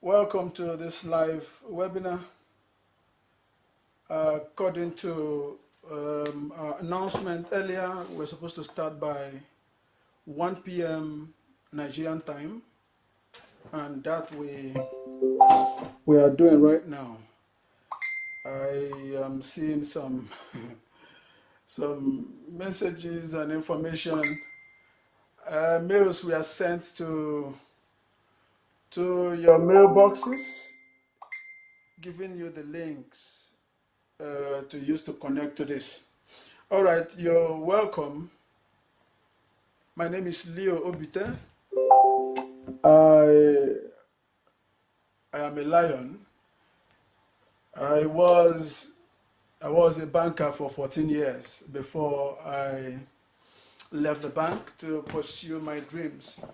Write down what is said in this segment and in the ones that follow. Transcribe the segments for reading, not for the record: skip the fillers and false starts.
Welcome to this live webinar. According to our announcement earlier, we're supposed to start by 1 p.m. Nigerian time, and that we are doing right now. I am seeing some some messages and information. Mails were sent to your mailboxes, giving you the links to use to connect to this. All right, you're welcome. My name is Leo Obite. I, I am a lion. I was I was a banker for 14 years before I left the bank to pursue my dreams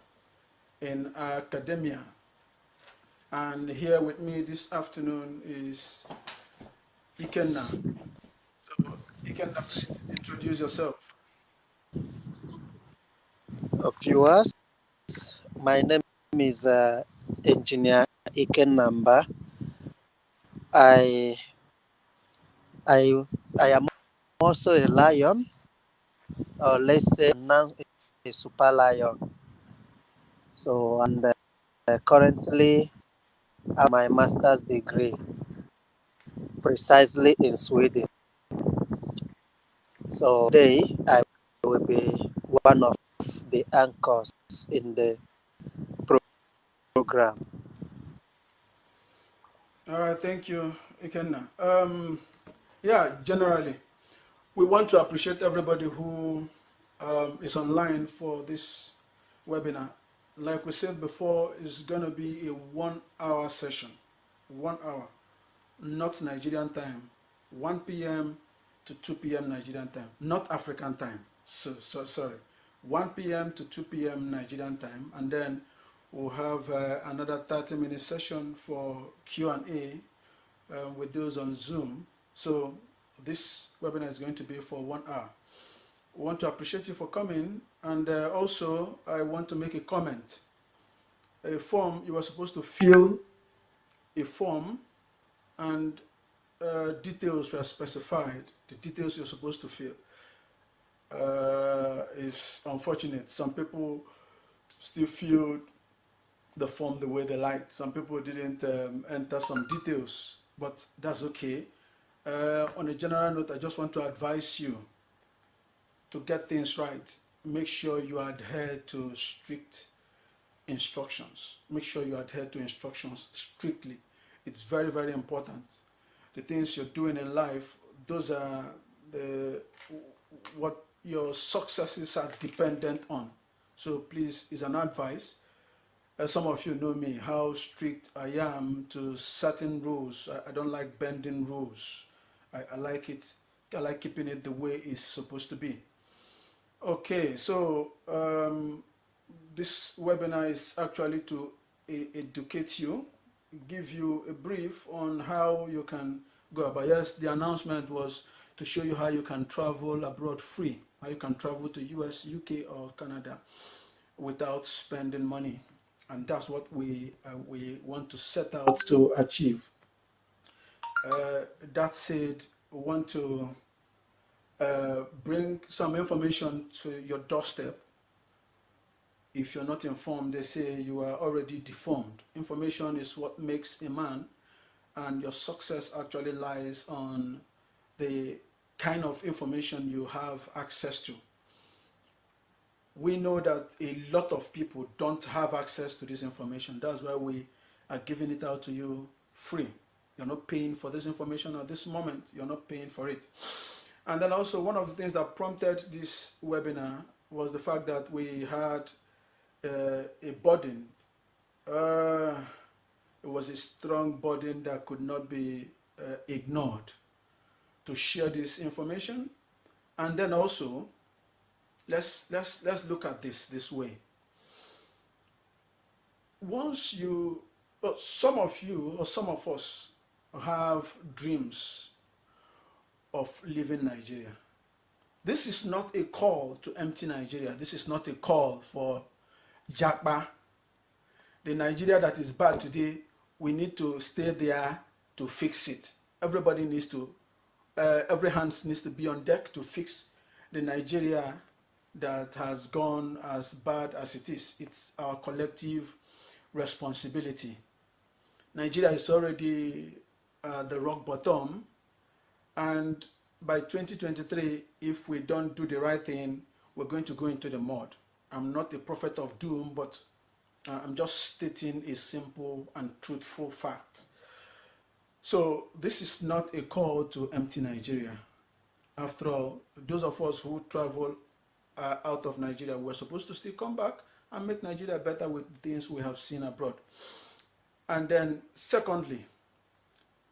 in academia. And here with me this afternoon is Ikenna. So Ikenna, please introduce yourself. Viewers, my name is Engineer Iken Namba. I I I am also a lion, or let's say now a super lion. So and currently my master's degree precisely in Sweden. So today I will be one of the anchors in the program. All right, thank you, Ikenna. Yeah, generally, we want to appreciate everybody who is online for this webinar. Like we said before, it's going to be a 1 hour session. 1 hour, not Nigerian time. 1 p.m. to 2 p.m. Nigerian time, not African time. So sorry. 1 p.m. to 2 p.m. Nigerian time, and then we'll have another 30-minute session for Q&A with those on Zoom. So this webinar is going to be for 1 hour. We want to appreciate you for coming, and also I want to make a comment. A form, you were supposed to fill a form, and details were specified. The details you're supposed to fill is unfortunate. Some people still filled the form the way they liked. Some people didn't enter some details, but that's okay. On a general note, I just want to advise you to get things right. Make sure you adhere to strict instructions. Make sure you adhere to instructions strictly. It's very, very important. The things you're doing in life, those are the what your successes are dependent on. So please, is an advice. Some of you know me, how strict I am to certain rules. I don't like bending rules. I like it. I like keeping it the way it's supposed to be. Okay, so this webinar is actually to educate you, give you a brief on how you can go about. Yes, the announcement was to show you how you can travel abroad free, how you can travel to US, UK, or Canada without spending money. And that's what we want to set out to achieve. That said, we want to bring some information to your doorstep. If you're not informed, they say you are already deformed. Information is what makes a man, and your success actually lies on the kind of information you have access to. We know that a lot of people don't have access to this information. That's why we are giving it out to you free. You're not paying for this information at this moment. You're not paying for it. And then also, one of the things that prompted this webinar was the fact that we had a burden. It was a strong burden that could not be ignored to share this information. And then also, let's look at this way. Once you, well, some of you or some of us have dreams of leaving Nigeria. This is not a call to empty Nigeria. This is not a call for Japa. The Nigeria that is bad today we need to stay there to fix it. Everybody needs to, every hand needs to be on deck to fix the Nigeria that has gone as bad as it is. It's our collective responsibility. Nigeria is already the rock bottom, and by 2023, if we don't do the right thing, we're going to go into the mud. I'm not a prophet of doom, but I'm just stating a simple and truthful fact. So this is not a call to empty Nigeria. After all, those of us who travel out of Nigeria, we're supposed to still come back and make Nigeria better with things we have seen abroad. And then secondly,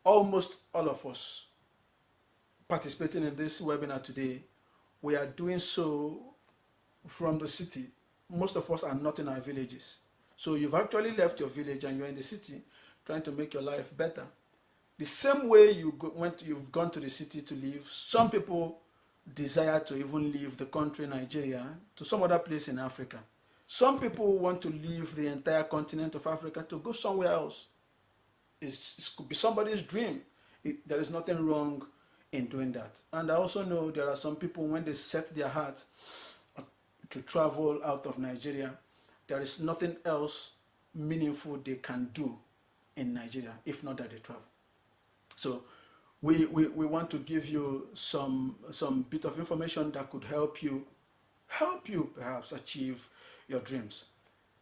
almost all of us participating in this webinar today, we are doing so from the city. Most of us are not in our villages. So you've actually left your village and you're in the city trying to make your life better. The same way you've gone to the city to live, some people desire to even leave the country Nigeria to some other place in Africa. Some people want to leave the entire continent of Africa to go somewhere else. It could be somebody's dream. There is nothing wrong in doing that. And I also know there are some people, when they set their hearts to travel out of Nigeria, there is nothing else meaningful they can do in Nigeria, if not that they travel. So we want to give you some bit of information that could help you perhaps achieve your dreams.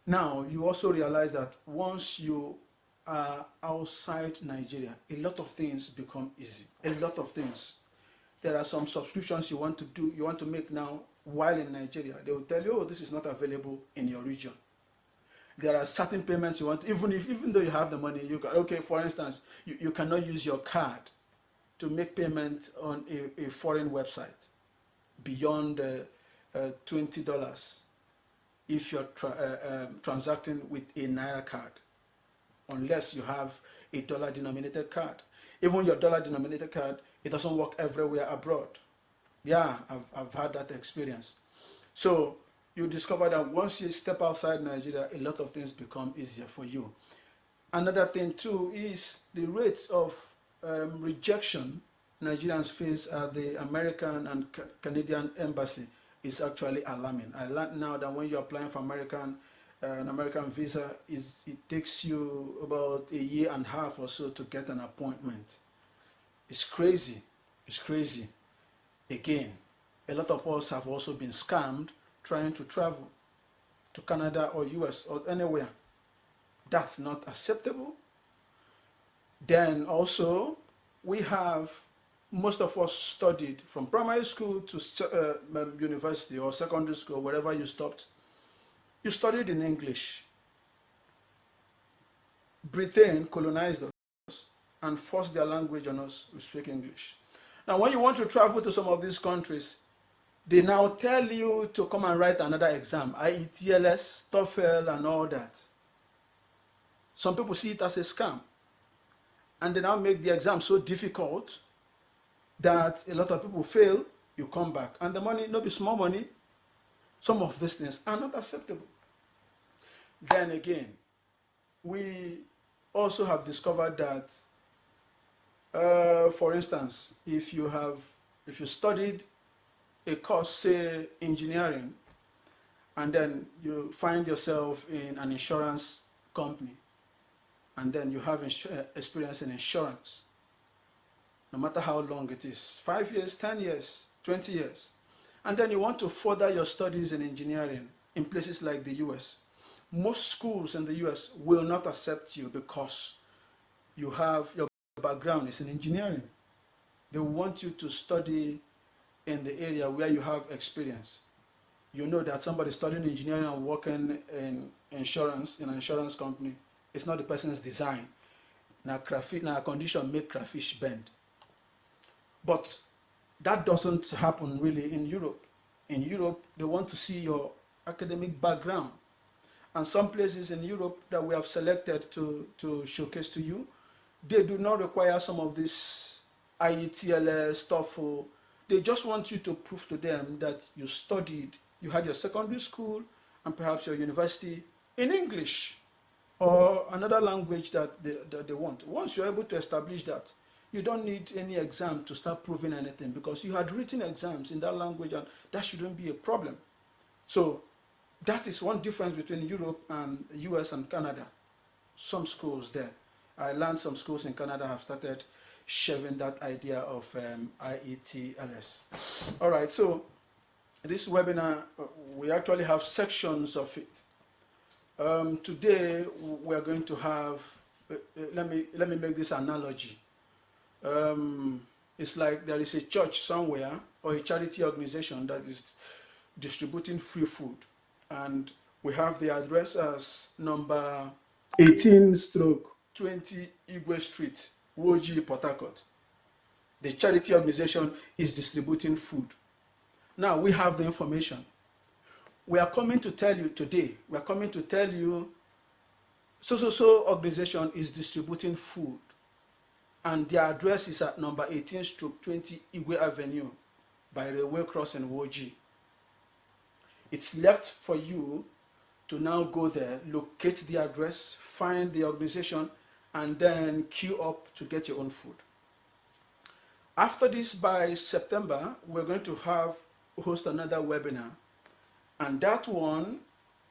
Now, you also realize that once you are outside Nigeria, a lot of things become easy. A lot of things. There are some subscriptions you want to make now while in Nigeria. They will tell you, oh, this is not available in your region. There are certain payments you want, even though you have the money, you can, okay, for instance, you cannot use your card to make payment on a foreign website beyond $20 if you're transacting with a Naira card, unless you have a dollar denominated card. Even your dollar denominated card, it doesn't work everywhere abroad. Yeah, I've had that experience. So you discover that once you step outside Nigeria, a lot of things become easier for you. Another thing too is the rates of rejection Nigerians face at the American and Canadian embassy is actually alarming. I learned now that when you're applying for an American visa, it takes you about a year and a half or so to get an appointment. It's crazy. It's crazy. Again, a lot of us have also been scammed trying to travel to Canada or US or anywhere. That's not acceptable. Then also, we have, most of us studied from primary school to university or secondary school, wherever you stopped. You studied in English. Britain colonized us and forced their language on us to speak English. Now, when you want to travel to some of these countries, they now tell you to come and write another exam, IELTS, TOEFL, and all that. Some people see it as a scam. And they now make the exam so difficult that a lot of people fail, you come back. And the money, not be small money, some of these things are not acceptable. Then again, we also have discovered that, for instance, if you studied a course, say engineering, and then you find yourself in an insurance company, and then you have experience in insurance, no matter how long it is, 5 years, 10 years, 20 years, and then you want to further your studies in engineering in places like the US, most schools in the US will not accept you because your background is in engineering. They want you to study in the area where you have experience. You know that somebody studying engineering and working in insurance, in an insurance company, it's not the person's design. Now, condition make crayfish bend. But that doesn't happen really in Europe. In Europe, they want to see your academic background. And some places in Europe that we have selected to showcase to you, they do not require some of this IELTS, TOEFL. They just want you to prove to them that you studied, you had your secondary school and perhaps your university in English. or another language that they want. Once you're able to establish that, you don't need any exam to start proving anything because you had written exams in that language and that shouldn't be a problem. So that is one difference between Europe and US and Canada. Some schools there. I learned some schools in Canada have started shoving that idea of IETLS. All right, so this webinar, we actually have sections of it. Today we are going to have, let me make this analogy. It's like there is a church somewhere or a charity organization that is distributing free food, and we have the address as number 18/20 Igwe Street, Woji, Port Harcourt. The charity organization is distributing food. Now we have the information. We are coming to tell you today, we are coming to tell you so organization is distributing food, and their address is at number 18/20 Igwe Avenue by Railway Crossing, Woji. It's left for you to now go there, locate the address, find the organization, and then queue up to get your own food. After this, by September, we're going to host another webinar, and that one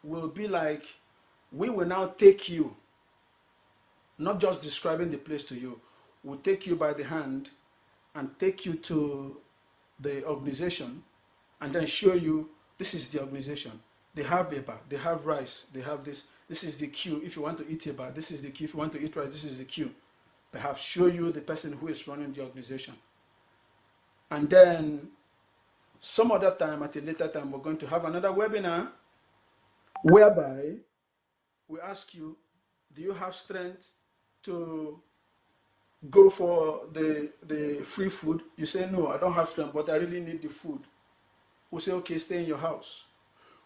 will be like, we will now take you, not just describing the place to you, we'll take you by the hand and take you to the organization and then show you this is the organization. They have eba, they have rice, they have this. This is the queue. If you want to eat eba, this is the queue. If you want to eat rice, this is the queue. Perhaps show you the person who is running the organization. And then some other time, at a later time, we're going to have another webinar whereby we ask you, do you have strength to go for the free food? You say, no, I don't have strength, but I really need the food. We'll say, okay, stay in your house.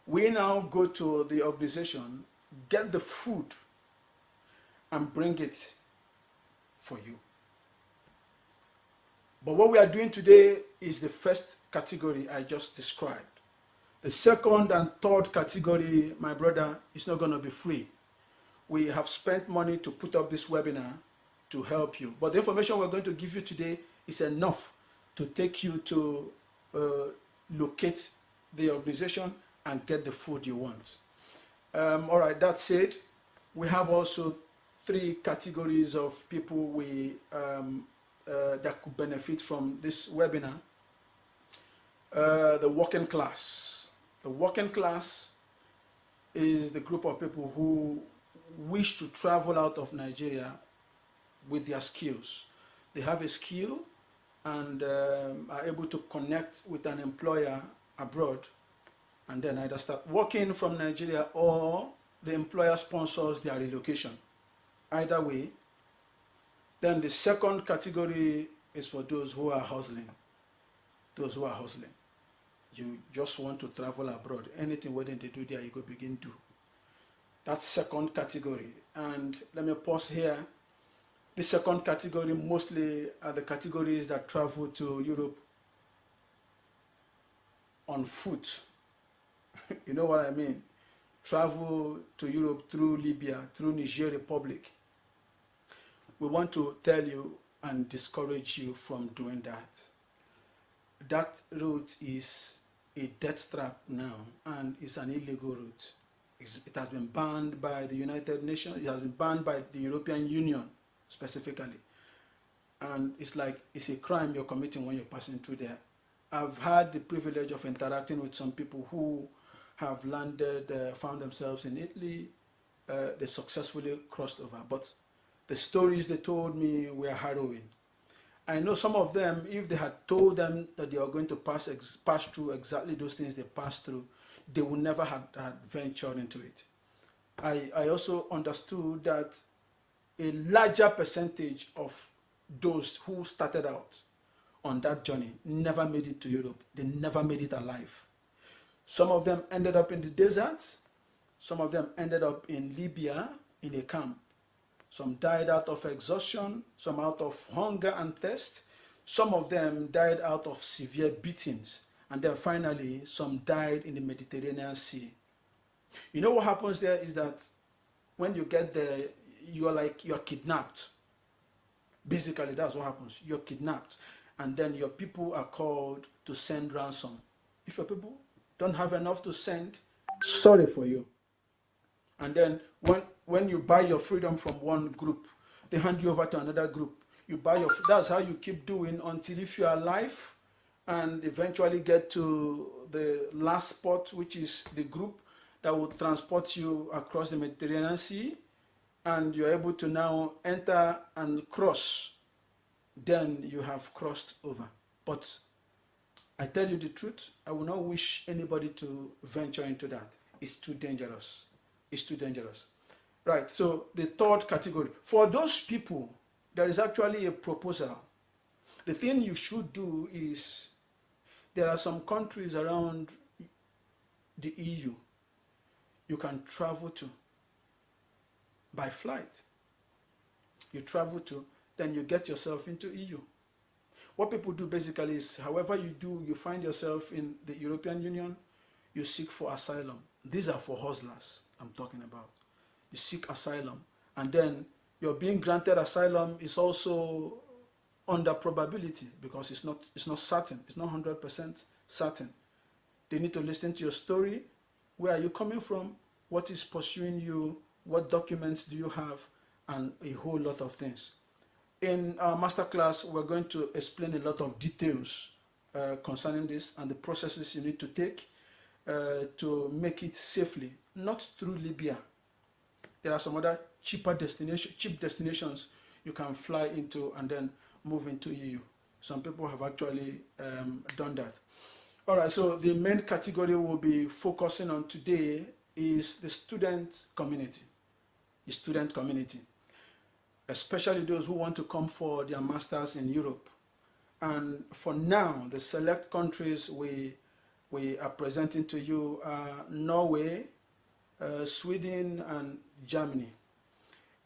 We now go to the organization, get the food, and bring it for you. But what we are doing today is the first category I just described. The second and third category, my brother, is not going to be free. We have spent money to put up this webinar to help you. But the information we're going to give you today is enough to take you to locate the organization and get the food you want. All right, that said, we have also 3 categories of people that could benefit from this webinar. The working class. The working class is the group of people who wish to travel out of Nigeria with their skills. They have a skill and are able to connect with an employer abroad and then either start working from Nigeria or the employer sponsors their relocation. Either way. Then the second category is for those who are hustling. Those who are hustling. You just want to travel abroad. Anything what they do there, you go begin to. That's second category. And let me pause here. The second category mostly are the categories that travel to Europe on foot. You know what I mean? Travel to Europe through Libya, through Niger Republic. We want to tell you and discourage you from doing that. That route is a death trap now, and it's an illegal route. It has been banned by the United Nations. It has been banned by the European Union specifically. And it's like, it's a crime you're committing when you're passing through there. I've had the privilege of interacting with some people who have landed, found themselves in Italy. They successfully crossed over. But the stories they told me were harrowing. I know some of them, if they had told them that they are going to pass through exactly those things they passed through, they would never have ventured into it. I also understood that a larger percentage of those who started out on that journey never made it to Europe. They never made it alive. Some of them ended up in the deserts. Some of them ended up in Libya in a camp. Some died out of exhaustion, some out of hunger and thirst. Some of them died out of severe beatings. And then finally, some died in the Mediterranean Sea. You know what happens there is that when you get there, you're kidnapped. Basically, that's what happens. You're kidnapped, and then your people are called to send ransom. If your people don't have enough to send, sorry for you. And then when you buy your freedom from one group, they hand you over to another group. You buy your, that's how you keep doing until if you are alive and eventually get to the last spot, which is the group that will transport you across the Mediterranean Sea, and you're able to now enter and cross, then you have crossed over. But I tell you the truth, I will not wish anybody to venture into that. It's too dangerous. It's too dangerous. Right, so the third category. For those people, there is actually a proposal. The thing you should do is, there are some countries around the EU you can travel to by flight. You travel to, then you get yourself into EU. What people do basically is, however you do, you find yourself in the European Union, you seek for asylum. These are for hustlers I'm talking about. You seek asylum, and then you're being granted asylum is also under probability, because it's not certain. It's not 100% certain. They need to listen to your story. Where are you coming from? What is pursuing you? What documents do you have? And a whole lot of things. In our masterclass, we're going to explain a lot of details concerning this and the processes you need to take to make it safely, not through Libya. There are some other cheap destinations you can fly into and then move into EU. Some people have actually done that. All right, so the main category we'll be focusing on today is the student community. The student community, especially those who want to come for their masters in Europe. And for now, the select countries we are presenting to you are Norway, Sweden, and Germany.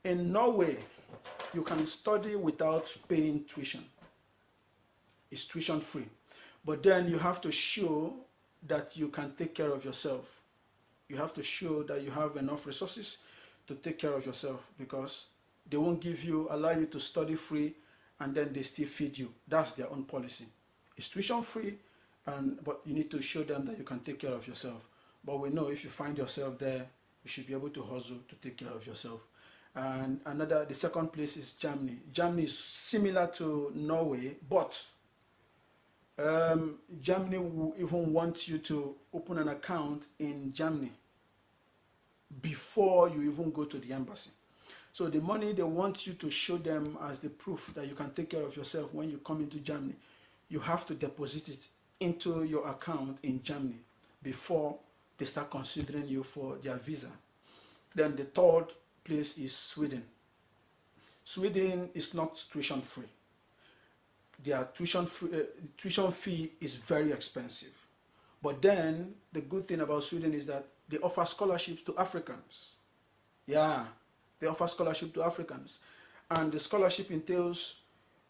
In Norway, you can study without paying tuition. It's tuition free. But then you have to show that you can take care of yourself. You have to show that you have enough resources to take care of yourself, because they won't allow you to study free and then they still feed you. That's their own policy. It's tuition free, but you need to show them that you can take care of yourself. But we know if you find yourself there, you should be able to hustle to take care of yourself. And the second place is Germany. Germany is similar to Norway, but Germany will even want you to open an account in Germany before you even go to the embassy. So the money they want you to show them as the proof that you can take care of yourself when you come into Germany, you have to deposit it into your account in Germany before they start considering you for their visa. Then the third place is Sweden. Sweden is not tuition free. Their tuition fee is very expensive. But then the good thing about Sweden is that they offer scholarships to Africans. Yeah, they offer scholarship to Africans. And the scholarship entails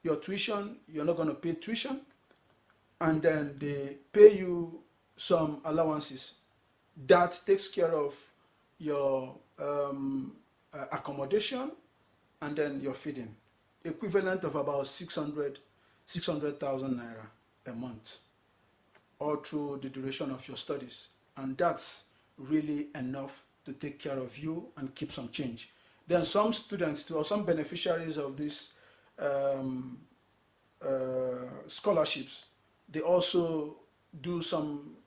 your tuition. You're not going to pay tuition. And then they pay you some allowances. That takes care of your accommodation and then your feeding. Equivalent of about 600,000 naira a month, all through the duration of your studies. And that's really enough to take care of you and keep some change. Then some students or some beneficiaries of these scholarships, they also do some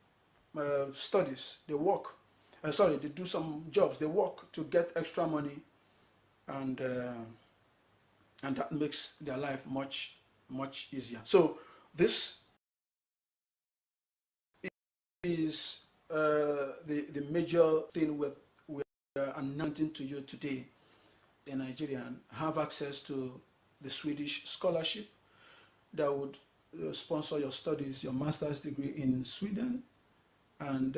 studies. They work. They do some jobs. They work to get extra money, and that makes their life much easier. So this is the major thing we are announcing to you today. In Nigeria, have access to the Swedish scholarship that would sponsor your studies, your master's degree in Sweden, and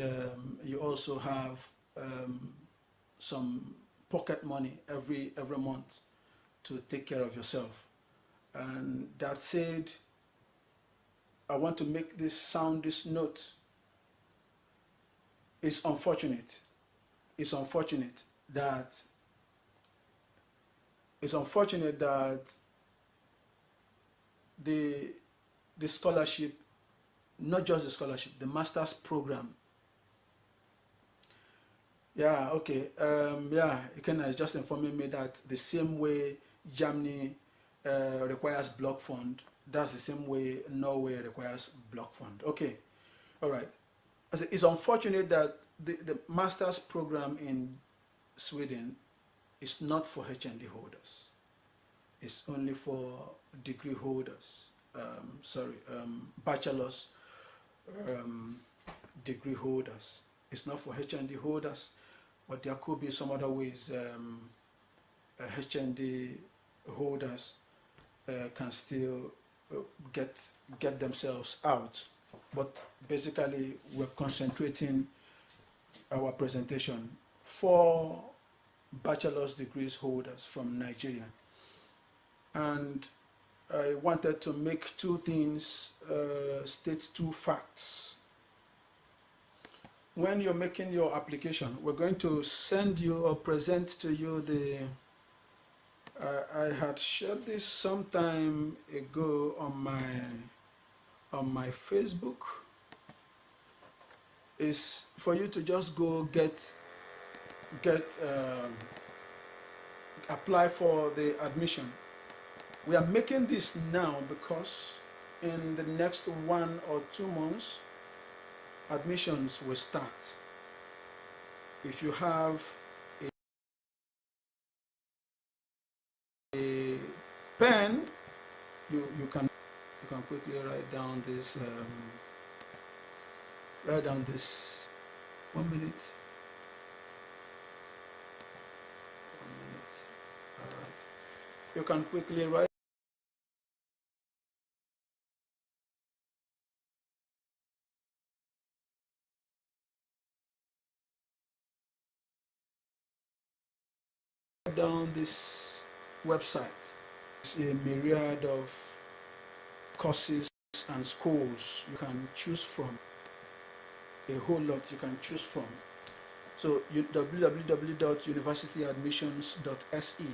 you also have some pocket money every month to take care of yourself. And that said, I want to make this note. It's unfortunate that it's unfortunate that the the scholarship, not just the scholarship, the master's program. Yeah, okay. Yeah, Ikenna is just informing me that the same way Germany requires block fund, that's the same way Norway requires block fund. Okay, all right. It's unfortunate that the master's program in Sweden is not for HND holders. It's only for degree holders. Bachelor's um, degree holders. It's not for HND holders, but there could be some other ways HND holders can still uh, get get themselves out. But basically, we're concentrating our presentation for bachelor's degrees holders from Nigeria. And I wanted to make two things, state two facts. When you're making your application, we're going to send you or present to you the, I had shared this some time ago on my Facebook, is for you to just go get apply for the admission. We are making this now because in the next 1 or 2 months, admissions will start. If you have a pen, you can quickly write down this 1 minute. 1 minute. All right. You can quickly write down this website. It's a myriad of courses and schools you can choose from. A whole lot you can choose from. So www.universityadmissions.se.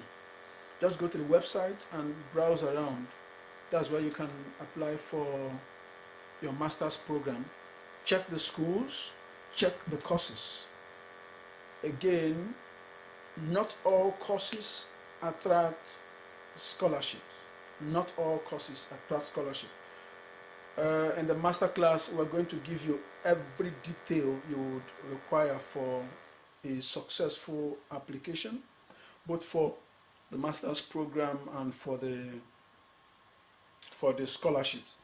Just go to the website and browse around. That's where you can apply for your master's program. Check the schools, check the courses. Again, not all courses attract scholarships. Not all courses attract scholarship. In the master class, we're going to give you every detail you would require for a successful application, both for the master's program and for the scholarships.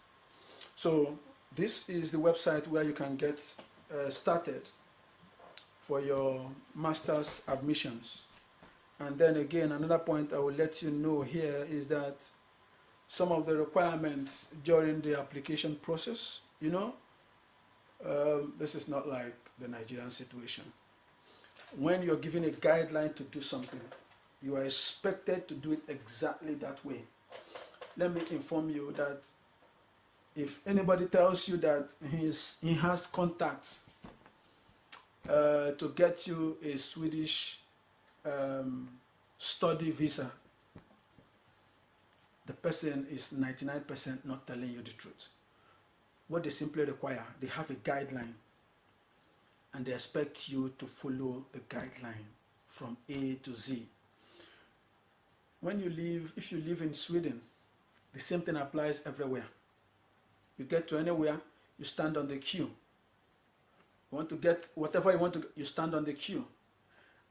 So this is the website where you can get started for your master's admissions. And then again, another point I will let you know here is that some of the requirements during the application process, this is not like the Nigerian situation. When you're given a guideline to do something, you are expected to do it exactly that way. Let me inform you that if anybody tells you that he has contacts to get you a Swedish study visa, the person is 99% not telling you the truth. What they simply require, they have a guideline and they expect you to follow the guideline from A to Z. If you live in Sweden, the same thing applies everywhere. You get to anywhere, you stand on the queue. You want to get whatever you want to, you stand on the queue.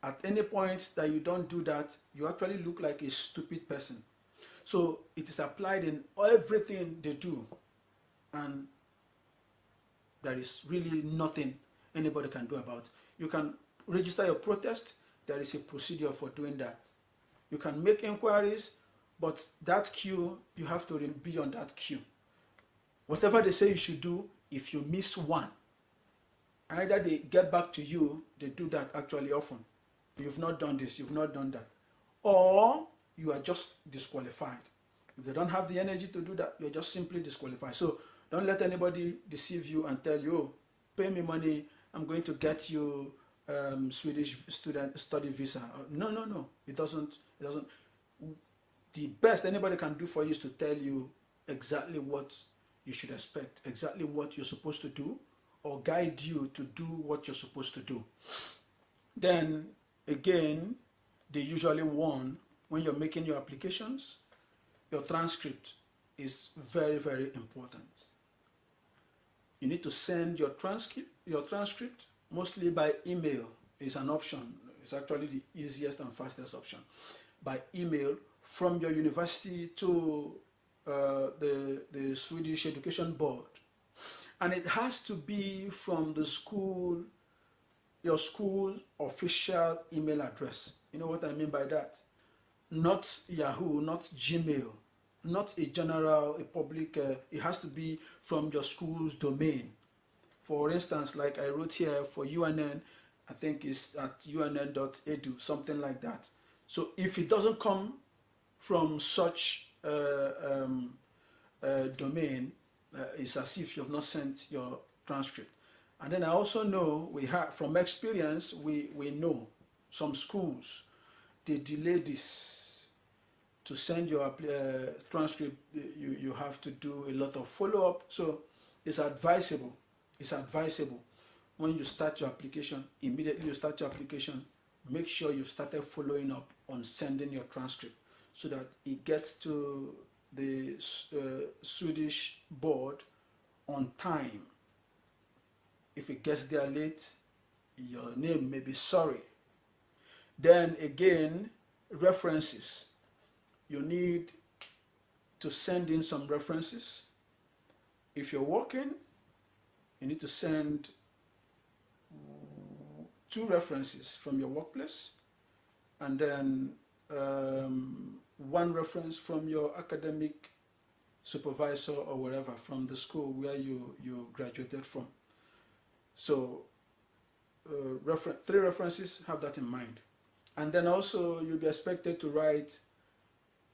At any point that you don't do that, you actually look like a stupid person. So it is applied in everything they do, and there is really nothing anybody can do about it. You can register your protest. There is a procedure for doing that. You can make inquiries, but that queue, you have to be on that queue. Whatever they say you should do, if you miss one, either they get back to you, they do that actually often. You've not done this, you've not done that. Or you are just disqualified. If they don't have the energy to do that, you're just simply disqualified. So don't let anybody deceive you and tell you, oh, pay me money, I'm going to get you Swedish student study visa. No. It doesn't. the best anybody can do for you is to tell you exactly what you should expect, exactly what you're supposed to do, or guide you to do what you're supposed to do. Then again, they usually warn when you're making your applications, your transcript is very, very important. You need to send your transcript mostly by email is an option. It's actually the easiest and fastest option. By email from your university to the Swedish Education Board. And it has to be from the school, your school official email address. You know what I mean by that? Not Yahoo, not Gmail, not a general, a public, it has to be from your school's domain. For instance, like I wrote here for UNN, I think it's at unn.edu, something like that. So if it doesn't come from such domain, it's as if you have not sent your transcript. And then I also know, we have from experience, we know some schools, they delay this. To send your transcript, you have to do a lot of follow-up. So it's advisable when you start your application, immediately you start your application, make sure you've started following up on sending your transcript so that it gets to the Swedish board on time. If it gets there late, your name may be sorry. Then again, references. You need to send in some references. If you're working, you need to send 2 references from your workplace, and then 1 reference from your academic supervisor or wherever, from the school where you graduated from. So 3 references, have that in mind. And then also you'll be expected to write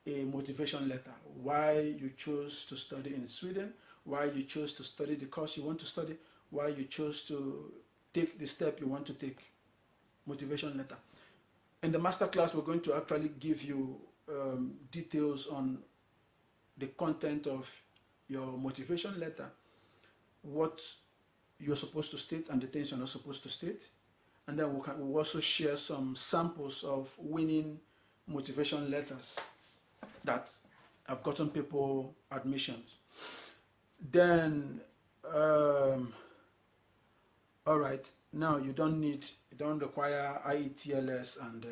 a motivation letter, why you chose to study in Sweden, why you chose to study the course you want to study, why you chose to take the step you want to take. Motivation letter. In the master class, we're going to actually give you details on the content of your motivation letter, what you're supposed to state and the things you're not supposed to state. And then we'll also share some samples of winning motivation letters that have gotten people admissions. Then, all right, now you don't require IETLS and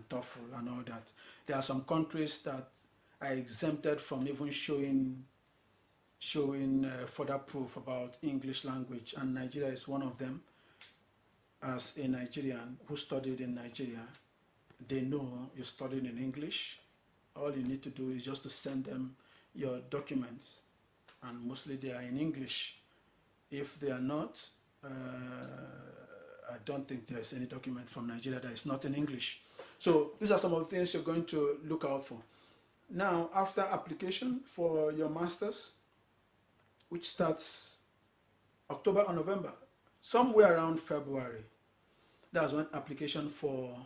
TOEFL and all that. There are some countries that are exempted from even showing further proof about English language, and Nigeria is one of them. As a Nigerian who studied in Nigeria, they know you studied in English. All you need to do is just to send them your documents, and mostly they are in English. If they are not, I don't think there is any document from Nigeria that is not in English. So these are some of the things you're going to look out for. Now, after application for your master's, which starts October or November, somewhere around February, that's when application for,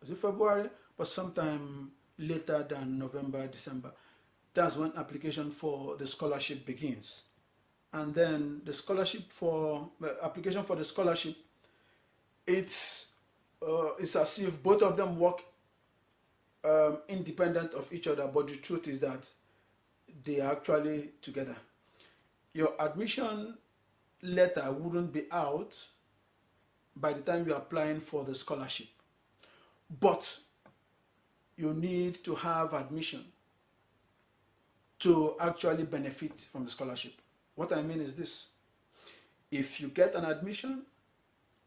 is it February? But sometime later than November, December, that's when application for the scholarship begins. And then the application for the scholarship, it's as if both of them work independent of each other, but the truth is that they are actually together. Your admission letter wouldn't be out by the time you're applying for the scholarship, but you need to have admission to actually benefit from the scholarship. What I mean is this: if you get an admission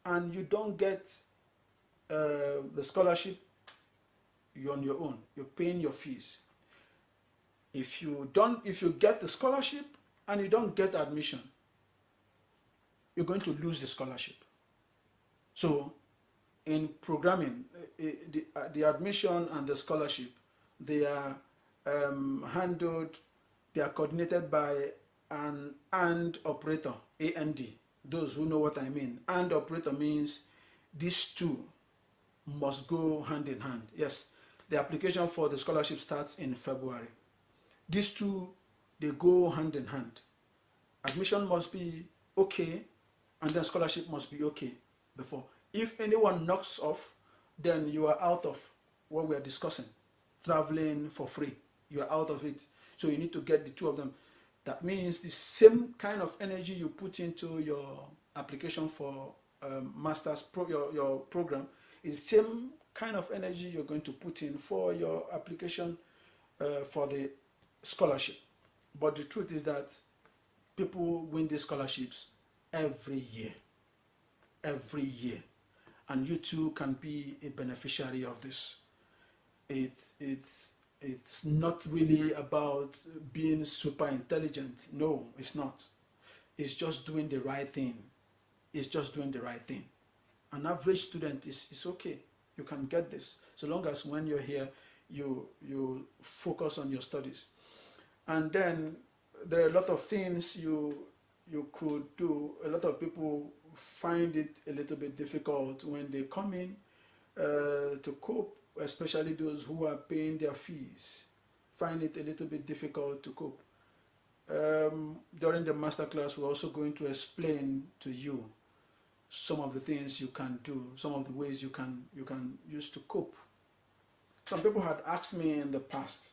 and you don't get the scholarship, you're on your own. You're paying your fees. If you get the scholarship and you don't get admission, you're going to lose the scholarship. So in programming, the admission and the scholarship, they are handled, they are coordinated by an AND operator, AND. Those who know what I mean. AND operator means these two must go hand in hand. Yes, the application for the scholarship starts in February. These two, they go hand in hand. Admission must be okay, and then scholarship must be okay before. If anyone knocks off, then you are out of what we are discussing. Traveling for free, you are out of it. So you need to get the two of them. That means the same kind of energy you put into your application for your program is the same kind of energy you're going to put in for your application for the scholarship. But the truth is that people win these scholarships every year, every year, and you too can be a beneficiary of this. It's not really about being super intelligent. No, it's not. It's just doing the right thing. It's just doing the right thing. An average student is okay. You can get this so long as when you're here, you focus on your studies. And then there are a lot of things you could do. A lot of people find it a little bit difficult when they come in to cope, especially those who are paying their fees. Find it a little bit difficult to cope. During the masterclass, we're also going to explain to you some of the things you can do, some of the ways you can use to cope. Some people had asked me in the past,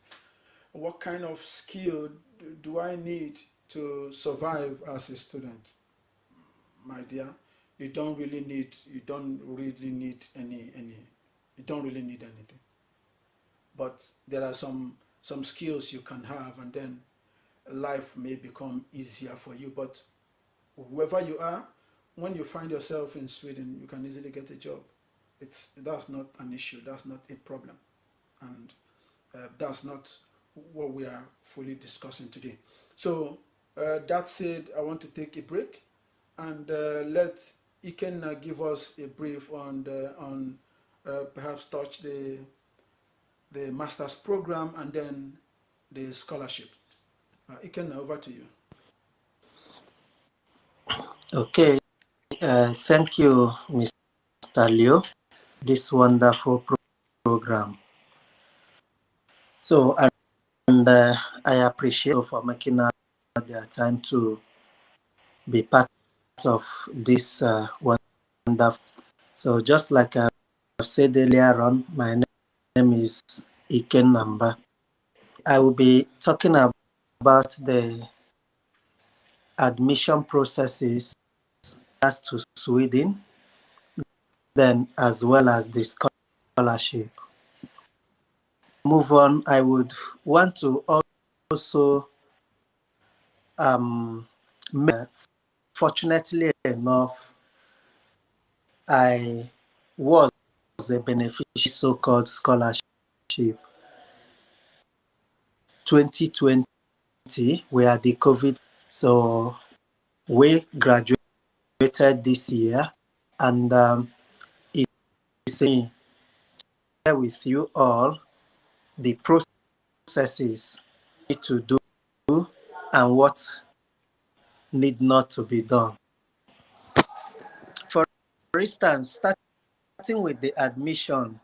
what kind of skill do I need to survive as a student? My dear, you don't really need anything. But there are some skills you can have, and then life may become easier for you. But whoever you are, when you find yourself in Sweden, you can easily get a job. That's not an issue. That's not a problem, and that's not what we are fully discussing today. So that said, I want to take a break and let Iken give us a brief on perhaps touch the master's program and then the scholarship. Iken, over to you. Okay, thank you, Mr. Leo, this wonderful program. So, and I appreciate you for making out their time to be part of this wonderful. So, just like I've said earlier on, my name is Iken Namba. I will be talking about the admission processes as to Sweden, then as well as the scholarship. Move on, I would want to also fortunately enough, I was a beneficiary so-called scholarship 2020. We had the COVID, so we graduated this year, and it's me share with you all the processes need to do and what need not to be done. For instance, starting with the admission,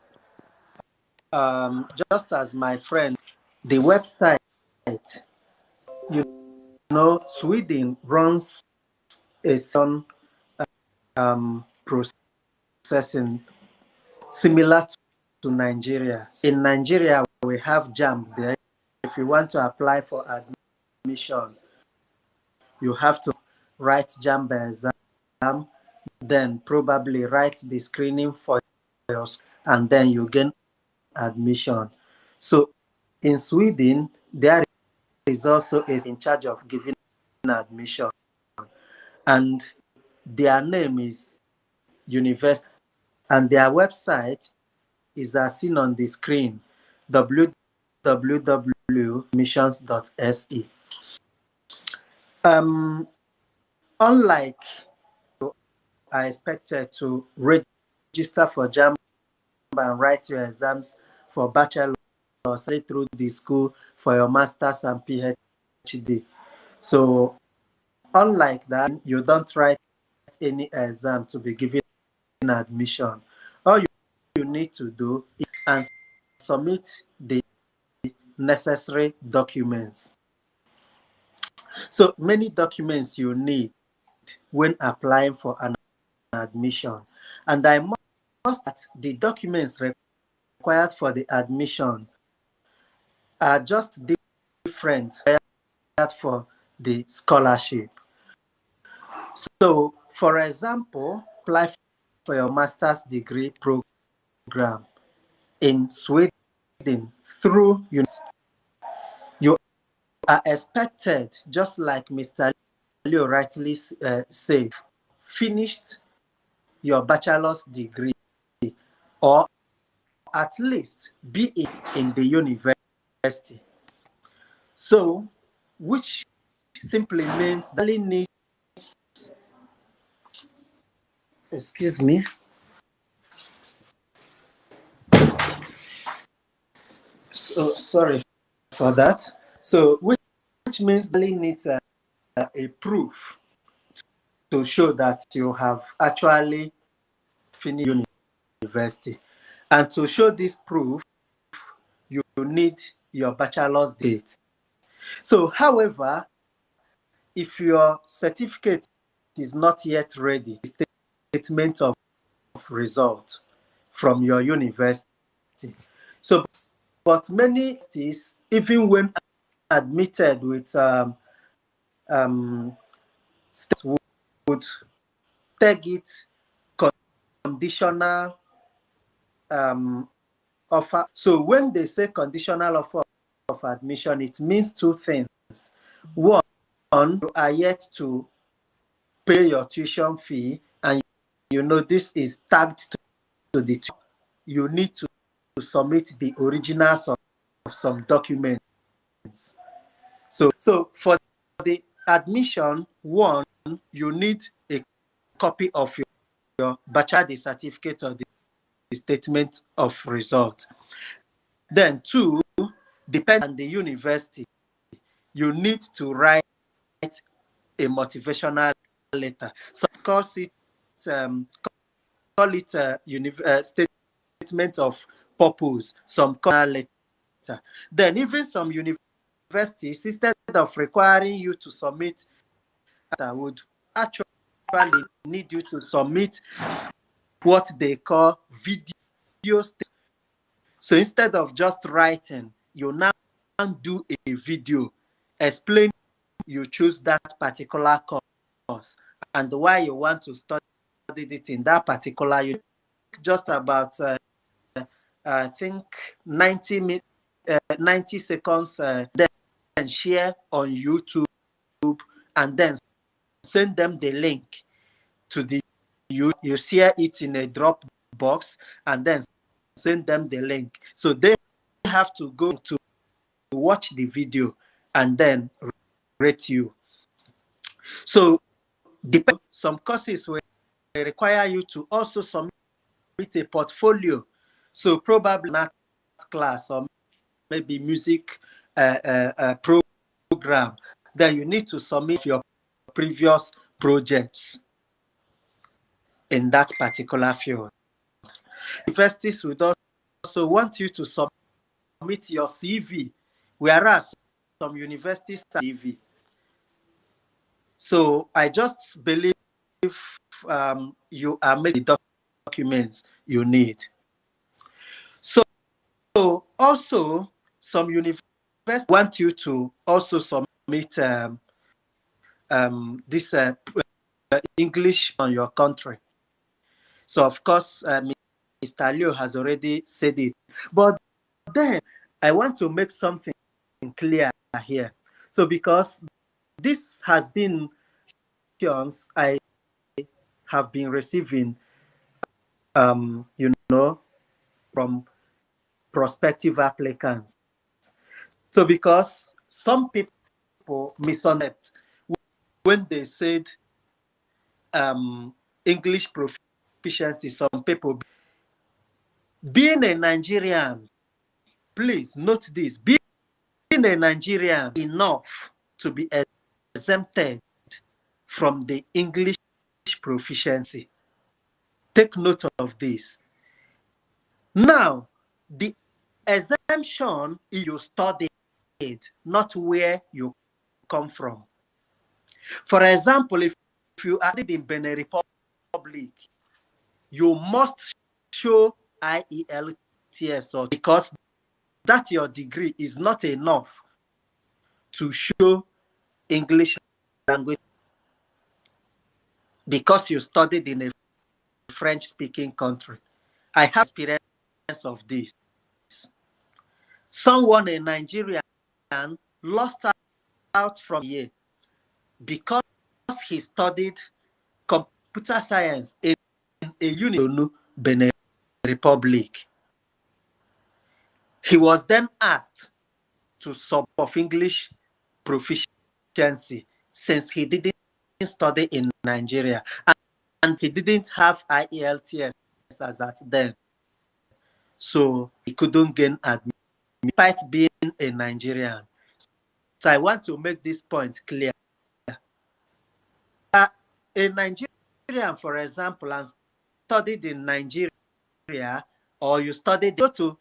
just as my friend, the website, you know, Sweden runs a some processing similar to Nigeria. In Nigeria, we have JAMB there. If you want to apply for admission, you have to write JAMB exam, then probably write the screening for yours, and then you gain admission. So in Sweden, there is also in charge of giving admission, and their name is University, and their website is as seen on the screen, www.missions.se. Unlike I expected to register for JAMB and write your exams for bachelor or straight through the school for your master's and PhD. So unlike that, you don't write any exam to be given admission. All you need to do is answer submit the necessary documents. So many documents you need when applying for an admission. And I must that the documents required for the admission are just different for the scholarship. So, for example, apply for your master's degree program in Sweden through you are expected, just like Mr. Leo rightly said, finished your bachelor's degree or at least be in the university. So, which simply means that you need, excuse me, so sorry for that. So, which means that you need a proof to show that you have actually finished university. And to show this proof, you need your bachelor's date. So, however, if your certificate is not yet ready, statement of result from your university. So, but many universities, even when admitted with states would tag it conditional offer. So when they say conditional offer of admission, it means two things. One, you are yet to pay your tuition fee, and you know this is tagged to the you need to submit the originals of some documents. So for the admission, one, you need a copy of your bachelor certificate or the statement of result. Then two, depending on the university, you need to write a motivational letter. So call it statement of purpose, some call letter. Then even some universities, instead of requiring you to submit, would actually need you to submit what they call video. So instead of just writing, you now do a video explain you choose that particular course and why you want to study it in that particular. You just about I think 90 seconds, then share on YouTube and then send them the link to the you share it in a Dropbox and then send them the link. So they have to go to watch the video and then rate you. So some courses will require you to also submit a portfolio. So probably not class or maybe music program. Then you need to submit your previous projects in that particular field. Universities would also want you to submit your CV, whereas some universities have CV. So I just believe you are making the documents you need. So also some universities want you to also submit this English on your country. So of course, Mr. Leo has already said it. But then I want to make something clear here. So because this has been questions I have been receiving, from prospective applicants. So because some people misunderstood when they said English proficiency, some people, being a Nigerian, please note this, being a Nigerian enough to be exempted from the English proficiency. Take note of this. Now, the Exemption is you studied, not where you come from. For example, if you are in Benin Republic, you must show IELTS because that your degree is not enough to show English language because you studied in a French-speaking country. I have experience of this. Someone in Nigeria lost out from here because he studied computer science in a university Benin Republic. He was then asked to sub of English proficiency since he didn't study in Nigeria and he didn't have IELTS as at then. So he couldn't gain admission despite being a Nigerian. So I want to make this point clear. A Nigerian, for example, and studied in Nigeria, or you studied, go to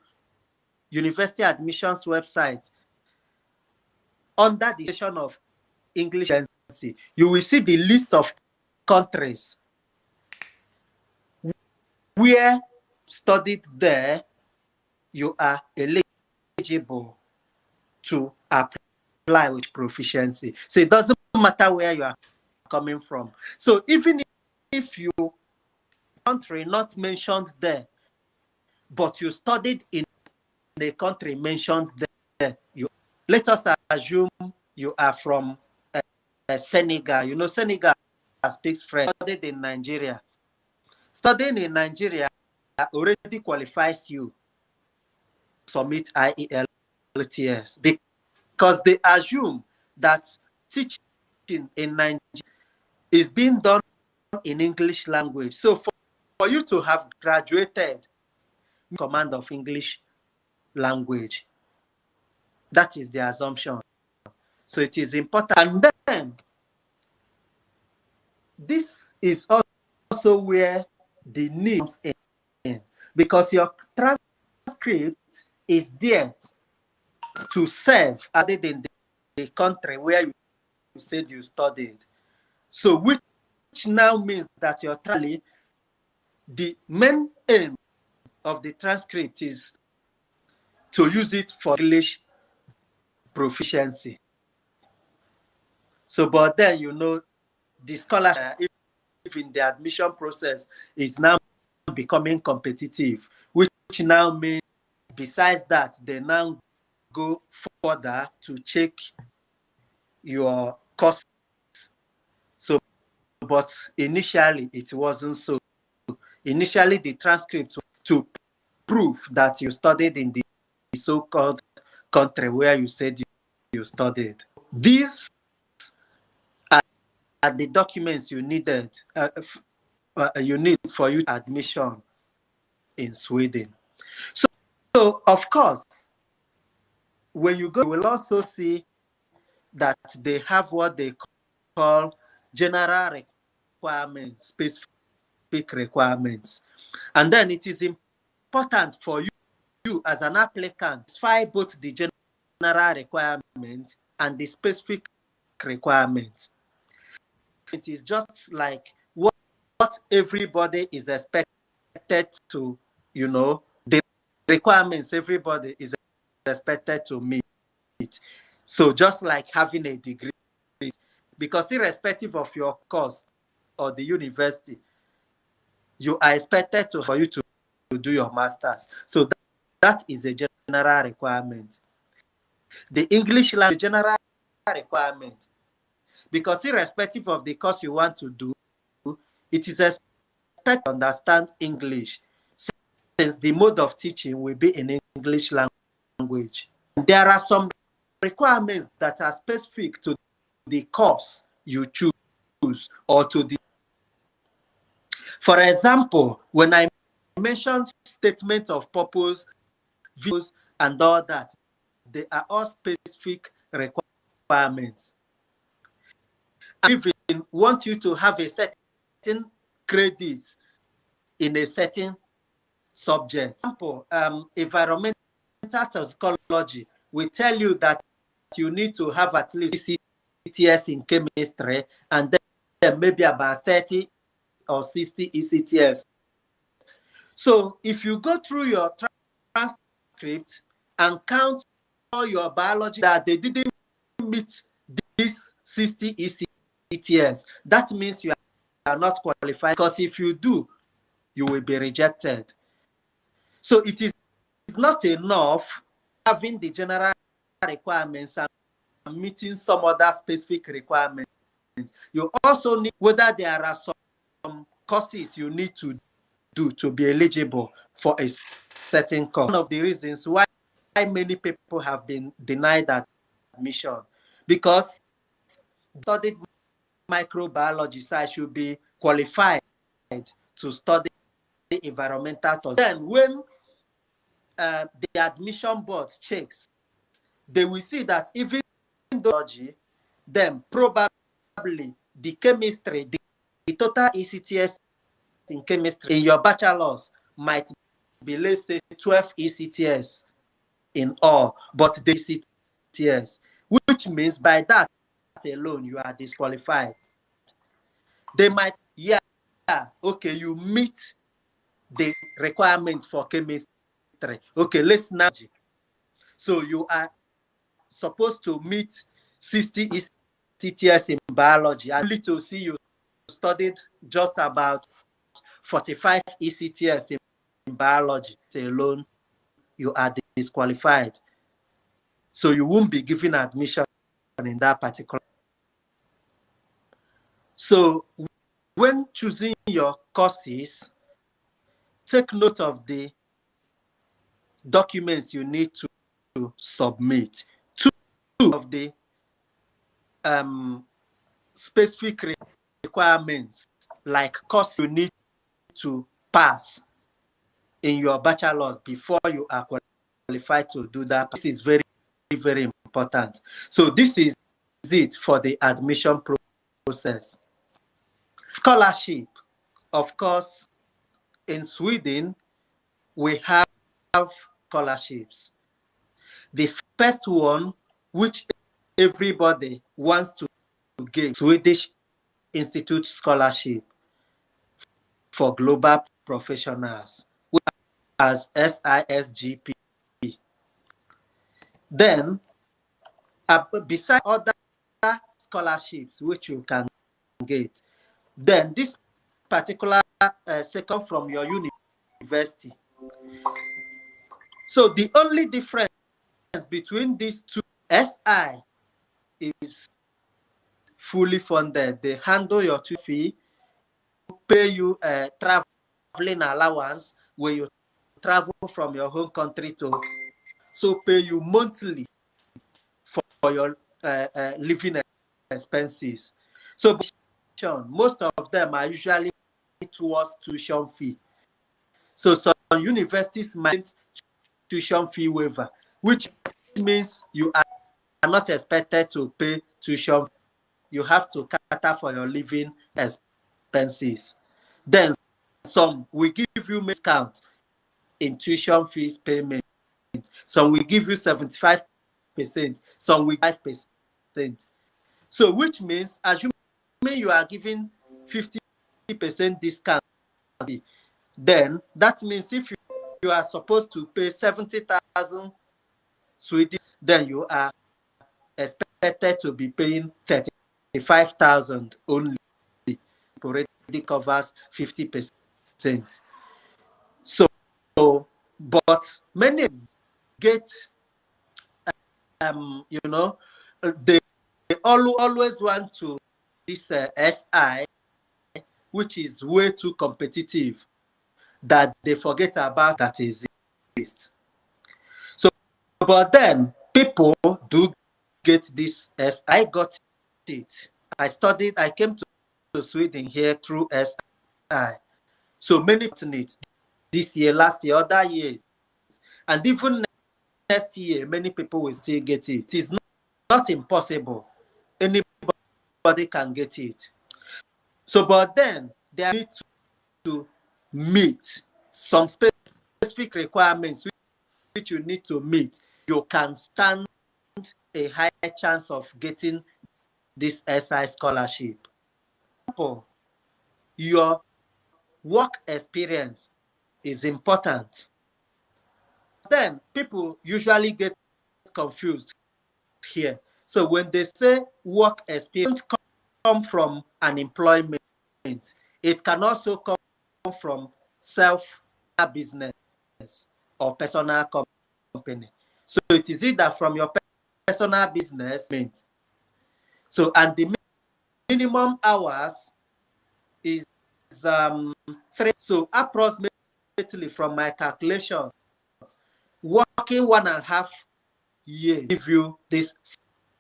university admissions website under the section of English agency, you will see the list of countries where studied there you are eligible to apply with proficiency. So it doesn't matter where you are coming from. So even if you country not mentioned there, but you studied in a country mentioned there, let us assume you are from Senegal. You know, Senegal speaks French. Studied in Nigeria. Studying in Nigeria already qualifies you to submit IELTS because they assume that teaching in Nigeria is being done in English language. So for you to have graduated command of English language, that is the assumption. So it is important. And then this is also where the need comes in, because your transcript is there to serve other than the country where you said you studied. So which now means that your the main aim of the transcript is to use it for English proficiency. So, but then, you know, the scholarship, if in the admission process, is now becoming competitive, which now means, besides that, they now go further to check your course. So, but initially, it wasn't so. Initially, the transcript to prove that you studied in the so-called country where you said you studied. These are the documents you needed, you need for your admission in Sweden. So of course, when you go, you will also see that they have what they call general requirements, specific requirements. And then it is important for you as an applicant to find both the general requirements and the specific requirements. It is just like what everybody is expected to, you know, the requirements everybody is expected to meet. So just like having a degree, because irrespective of your course or the university, you are expected for you to do your master's. So that is a general requirement. The English language general requirement, because irrespective of the course you want to do, it is expected to understand English, since the mode of teaching will be in English language. There are some requirements that are specific to the course you choose or to the. For example, when I mentioned statement of purpose, views, and all that, they are all specific requirements. And even want you to have a certain credits in a certain subject. For example, environmental toxicology will tell you that you need to have at least ECTS in chemistry, and then maybe about 30 or 60 ECTS. So if you go through your transcript and count all your biology that they didn't meet this 60 ECTS, that means you are not qualified, because if you do, you will be rejected. So it is not enough having the general requirements and meeting some other specific requirements. You also need whether there are some courses you need to do to be eligible for a certain course. One of the reasons why many people have been denied admission, because studied microbiology, so I should be qualified to study environmental toxicology. Then when the admission board checks, they will see that even though then probably the chemistry, the total ECTS in chemistry in your bachelor's might be, let's say, 12 ECTS in all, but the ECTS, which means by that alone you are disqualified. They might, yeah, okay, you meet the requirement for chemistry. Okay, let's now. So you are supposed to meet 60 ECTS in biology. I need to see you studied just about 45 ECTS in biology alone, you are disqualified. So you won't be given admission in that particular. So when choosing your courses, take note of the documents you need to submit. Two of the specific requirements, like course you need to pass in your bachelor's before you are qualified to do that. This is very, very important. So this is it for the admission process. Scholarship, of course, in Sweden, we have scholarships. The first one, which everybody wants to get, Swedish Institute Scholarship for Global Professionals, as SISGP. Then, besides other scholarships which you can get, then this particular second from your university. So the only difference between these two, SI is fully funded. They handle your tuition fee, pay you a traveling allowance where you travel from your home country to, so pay you monthly for your living expenses. So most of them are usually towards tuition fee. So some universities might tuition fee waiver, which means you are not expected to pay tuition. You have to cater for your living expenses. Then some will give you discount in tuition fees payment. Some will give you 75%, some will 5%. So which means, assuming you are giving 50% discount, then that means if you are supposed to pay 70,000 Swedish, then you are expected to be paying 35,000 only. Already covers 50%. So, but many get, they always want to this SI, which is way too competitive, that they forget about that exists. So, but then people do get this SI. I got it. I came to Sweden here through SI. So many need this year, last year, other years, and even next year, many people will still get it. It's not impossible. Anybody can get it. So, but then they need to meet some specific requirements which you need to meet, you can stand a high chance of getting this SI scholarship. Your work experience is important. Then people usually get confused here. So when they say work experience come from an employment, it can also come from self-business or personal company. So it is either from your personal business. So, and the minimum hours is 3. So approximately from my calculation, working 1.5 years give you this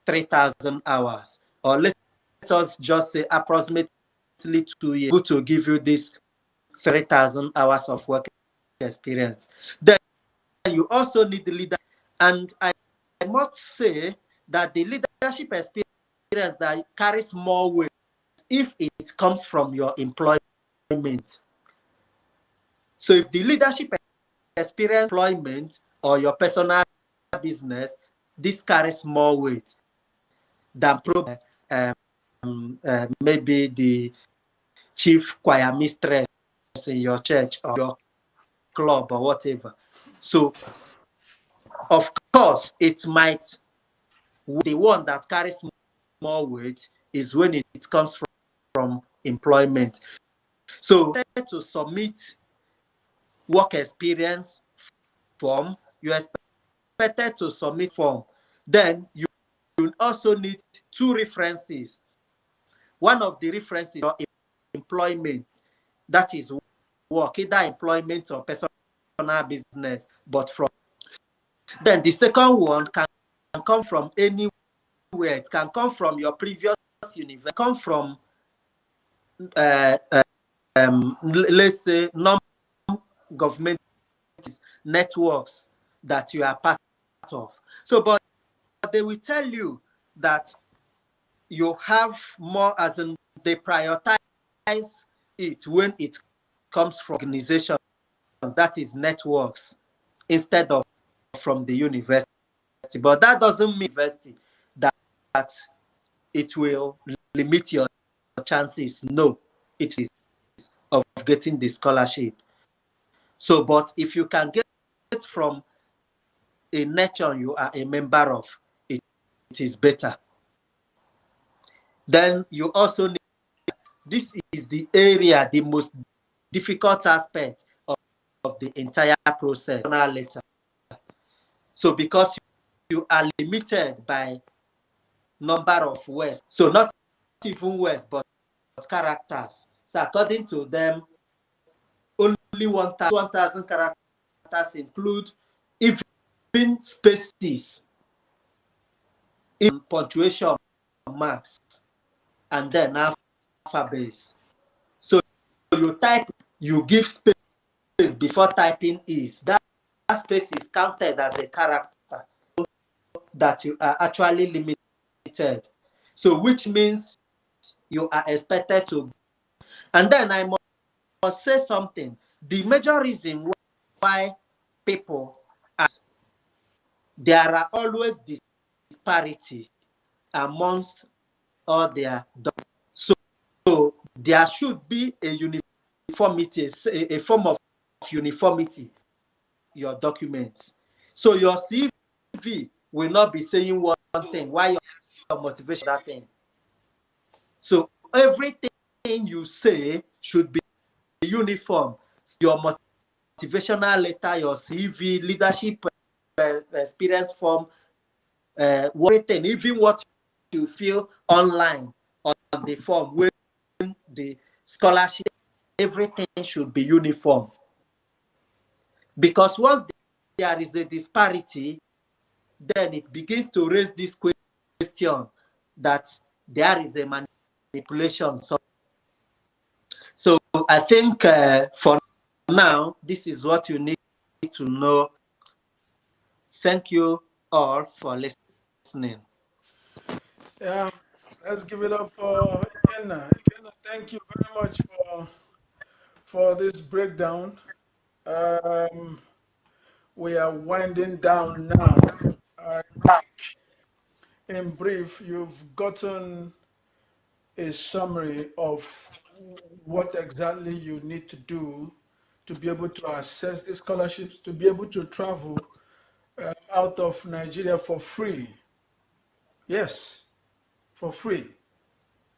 3,000 hours, or let us just say approximately 2 years to give you this 3,000 hours of work experience. Then you also need the leader, and I must say that the leadership experience that carries more weight if it comes from your employment. So if the leadership experience, employment, or your personal business, this carries more weight than maybe the chief choir mistress in your church or your club or whatever. So of course it might, the one that carries more weight is when it comes from employment. So to submit work experience form, you expected to submit form. Then you also need 2 references. One of the references is your employment, that is work, either employment or personal business, but from. Then the second one can come from anywhere. It can come from your previous university, come from let's say non-government networks that you are part of. So, but they will tell you that you have more, as in they prioritize it when it comes from organizations, that is networks, instead of from the university. But that doesn't mean university that it will limit your chances. No, it is of getting the scholarship. So, but if you can get it from a nation you are a member of, it is better. Then you also need, this is the area, the most difficult aspect of the entire process. Later. So because you are limited by number of words, so not even words, but characters. So according to them, only 1,000 characters include even spaces, in punctuation marks, and then alphabets. So you type, you give space before typing is. That space is counted as a character that you are actually limited. So which means you are expected to. And then I must say something. The major reason why people ask, there are always disparity amongst all their documents. So there should be a uniformity, a form of uniformity, your documents. So your CV will not be saying one thing, why your motivation that thing. So everything you say should be uniform. Your motivational letter, your CV, leadership experience form, everything, even what you feel online on the form, when the scholarship, everything should be uniform. Because once there is a disparity, then it begins to raise this question that there is a manipulation. So I think for now, this is what you need to know. Thank you all for listening. Yeah, let's give it up for Ikenna. Ikenna, thank you very much for this breakdown. Um, we are winding down now. I In brief, you've gotten a summary of what exactly you need to do to be able to access the scholarships, to be able to travel out of Nigeria for free. Yes, for free,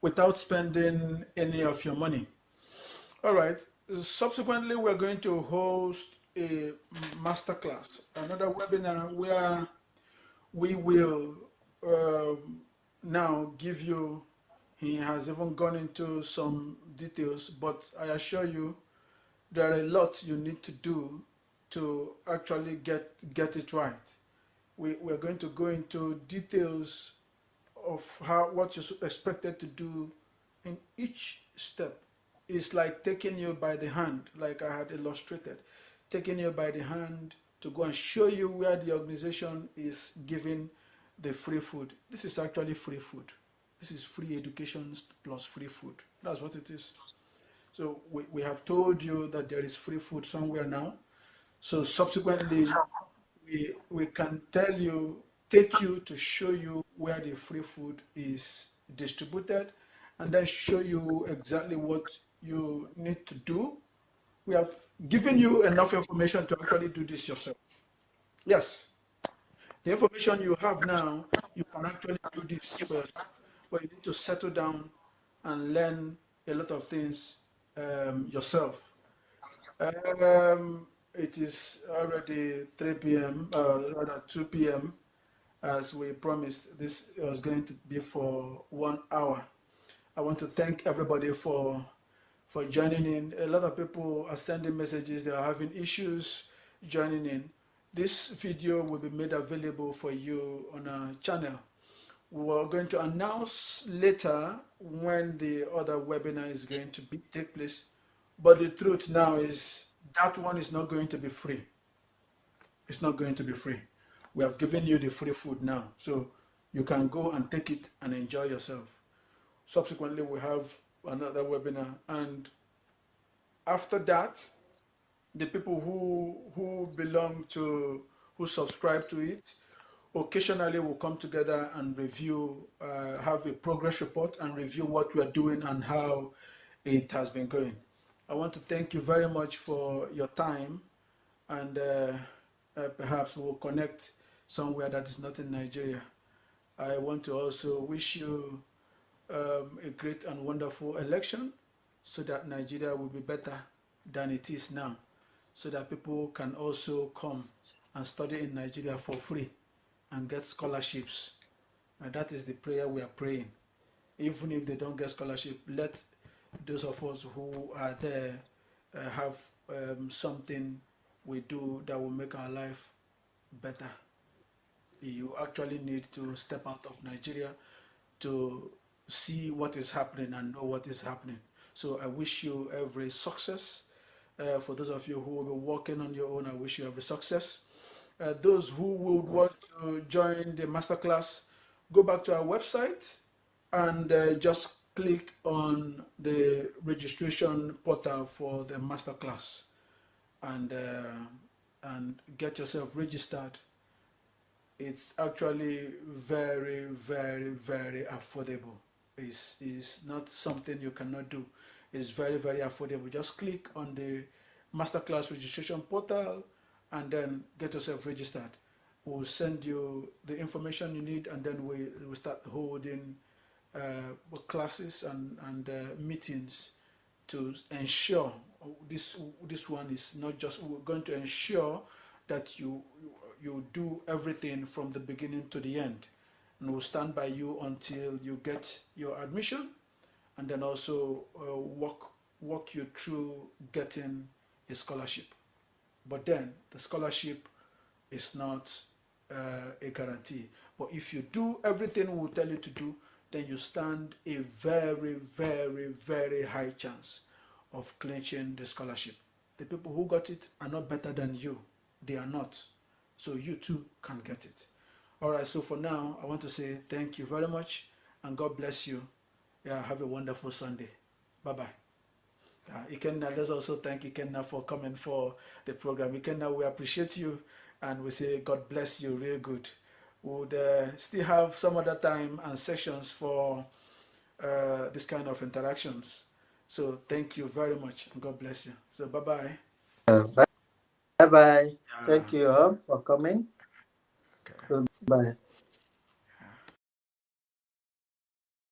without spending any of your money. All right. Subsequently, we're going to host a masterclass, another webinar where we will now give you, he has even gone into some details, but I assure you there are a lot you need to do to actually get it right. We're going to go into details of how what you're expected to do in each step. It's like taking you by the hand, like I had illustrated, taking you by the hand to go and show you where the organization is giving the free food. This is actually free food. This is free education plus free food. That's what it is. So we have told you that there is free food somewhere now. So subsequently, we can tell you, take you to show you where the free food is distributed, and then show you exactly what you need to do. We have given you enough information to actually do this yourself. Yes, the information you have now, you can actually do this for yourself, but you need to settle down and learn a lot of things yourself. It is already 3 p.m., rather 2 p.m. As we promised, this was going to be for 1 hour. I want to thank everybody for joining in. A lot of people are sending messages, they are having issues joining in. This video will be made available for you on our channel. We're going to announce later when the other webinar is going to take place. But the truth now is that one is not going to be free. It's not going to be free. We have given you the free food now. So you can go and take it and enjoy yourself. Subsequently, we have another webinar. And after that, the people who belong to, who subscribe to it, occasionally we'll come together and review, have a progress report and review what we are doing and how it has been going. I want to thank you very much for your time, and perhaps we'll connect somewhere that is not in Nigeria. I want to also wish you a great and wonderful election so that Nigeria will be better than it is now, so that people can also come and study in Nigeria for free and get scholarships. And that is the prayer we are praying. Even if they don't get scholarship, let those of us who are there have something we do that will make our life better. You actually need to step out of Nigeria to see what is happening and know what is happening. So I wish you every success. For those of you who will be working on your own, I wish you every success. Those who would want to join the masterclass, go back to our website and just click on the registration portal for the masterclass, and get yourself registered. It's actually very, very, very affordable. It's not something you cannot do. It's very, very affordable. Just click on the masterclass registration portal and then get yourself registered. We'll send you the information you need, and then we will start holding classes and meetings to ensure this one is not just, we're going to ensure that you do everything from the beginning to the end, and we'll stand by you until you get your admission, and then also walk you through getting a scholarship. But then the scholarship is not a guarantee. But if you do everything we'll tell you to do, then you stand a very, very, very high chance of clinching the scholarship. The people who got it are not better than you. They are not. So you too can get it. All right, so for now, I want to say thank you very much and God bless you. Yeah, have a wonderful Sunday. Bye-bye. Ikenna, let's also thank Ikenna for coming for the program. Ikenna, we appreciate you. and we say God bless you real good. Would still have some other time and sessions for this kind of interactions. So thank you very much and God bless you. So bye bye. Bye bye. Yeah. Thank you all for coming. Okay. Goodbye.